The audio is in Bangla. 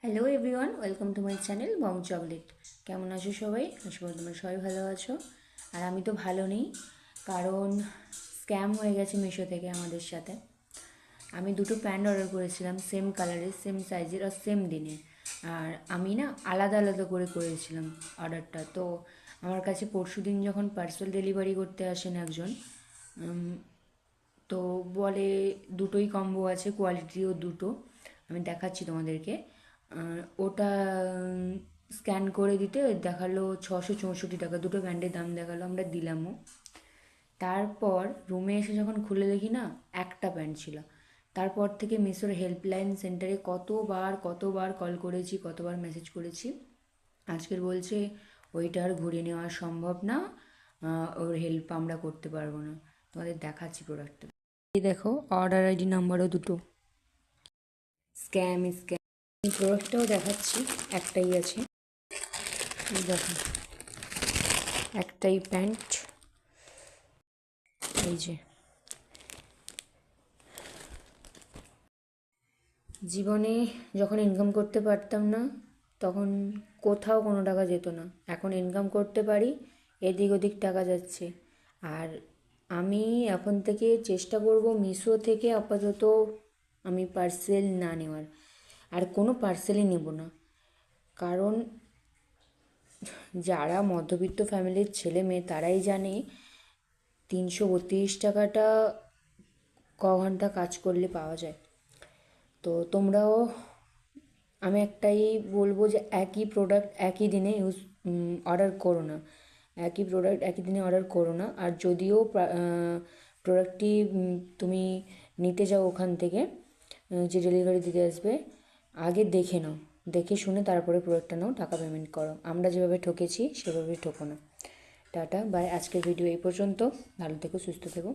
Hello everyone, welcome to my channel mom chocolate. কেমন আছো সবাই? আশা করি তোমরা সবাই ভালো আছো। আর আমি তো ভালো নেই, কারণ স্ক্যাম হয়ে গেছে মিশো থেকে আমাদের সাথে। আমি দুটো প্যান্ট অর্ডার করেছিলাম, সেম কালারের, সেম সাইজের আর সেম দিনে। আর আমি না আলাদা আলাদা করে করেছিলাম অর্ডারটা। তো আমার কাছে পরশুদিন যখন পার্সেল ডেলিভারি করতে আসেন একজন, তো বলে দুটোই কম্বো আছে, কোয়ালিটিও দুটো। আমি দেখাচ্ছি তোমাদেরকে। ওটা স্ক্যান করে দিতে দেখালো 664 টাকা, দুটো ব্যান্ডের দাম দেখালো, আমরা দিলামও। তারপর রুমে এসে যখন খুলে দেখি না, একটা প্যান্ট ছিল। তারপর থেকে মিশোর হেল্পলাইন সেন্টারে কতবার কতবার কল করেছি, কতবার মেসেজ করেছি। আজকের বলছে ওইটা আর ঘুরিয়ে নেওয়া সম্ভব না, ওর হেল্প আমরা করতে পারবো না। তোমাদের দেখাচ্ছি প্রোডাক্টটা। এই দেখো, অর্ডার আইডি নাম্বারও দুটো। Scam scam. প্রোডাক্টটাও দেখাচ্ছি, একটাই আছে। এই দেখো, একটাই প্যান্ট। এই যে, জীবনে যখন ইনকাম করতে পারতাম না, তখন কোথাও কোনো টাকা যেত না। এখন ইনকাম করতে পারি, এদিক ওদিক টাকা যাচ্ছে। আর আমি এখন থেকে চেষ্টা করব মিশো থেকে আপাতত আমি পার্সেল না নেওয়ার। আর কোনো পার্সেলই নেব না, কারণ যারা মধ্যবিত্ত ফ্যামিলির ছেলে মেয়ে তারাই জানে 332 টাকাটা ক ঘন্টা কাজ করলে পাওয়া যায়। তো তোমরাও, আমি একটাই বলবো যে একই প্রোডাক্ট একই দিনে অর্ডার করো না। একই প্রোডাক্ট একই দিনে অর্ডার করো না। আর যদিও প্রোডাক্টটি তুমি নিতে যাও ওখান থেকে, যে ডেলিভারি দিতে আসবে, আগে দেখে নাও, দেখে শুনে তারপরে প্রোডাক্টটা নাও, টাকা পেমেন্ট করো। আমরা যেভাবে ঠকেছি সেভাবে ঠকো না। Tata bye. আজকের ভিডিও এই পর্যন্ত। ভালো থেকো, সুস্থ থেকো।